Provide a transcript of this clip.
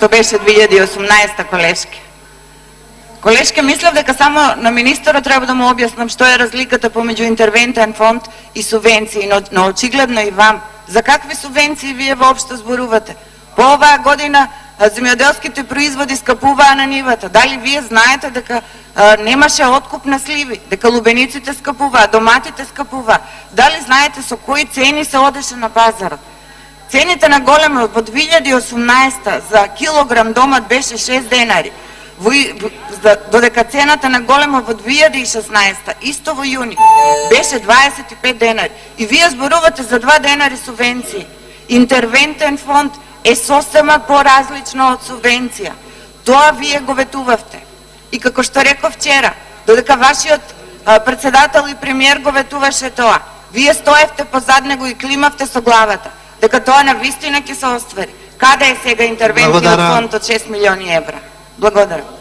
што беше 2018 колешке. Колешке, мислев дека само на министерот треба да му објаснам што е разликата помеѓу интервентен фонд и субвенции, но очигледно и вам. За какви субвенции вие воопшто зборувате? По оваа година земјоделските производи скапуваа на нивата. Дали вие знаете дека немаше откуп на сливи, дека лубениците скапуваа, доматите скапуваа? Дали знаете со кои цени се одеше на пазарот? Цените на големо во 2018 за килограм домат беше 6 денари. Додека цената на големо во 2016, исто во јуни, беше 25 денари. И вие зборувате за 2 денари субвенции. Интервентен фонд е сосема поразлично од субвенција. Тоа вие го ветувавте. И како што реков вчера, додека вашиот председател и премиер го ветуваше тоа, вие стоевте позад него и климавте со главата, дека тоа навистина ќе се оствари. Каде е сега интервенцијниот фонд од 6 милиони евра? Благодарам.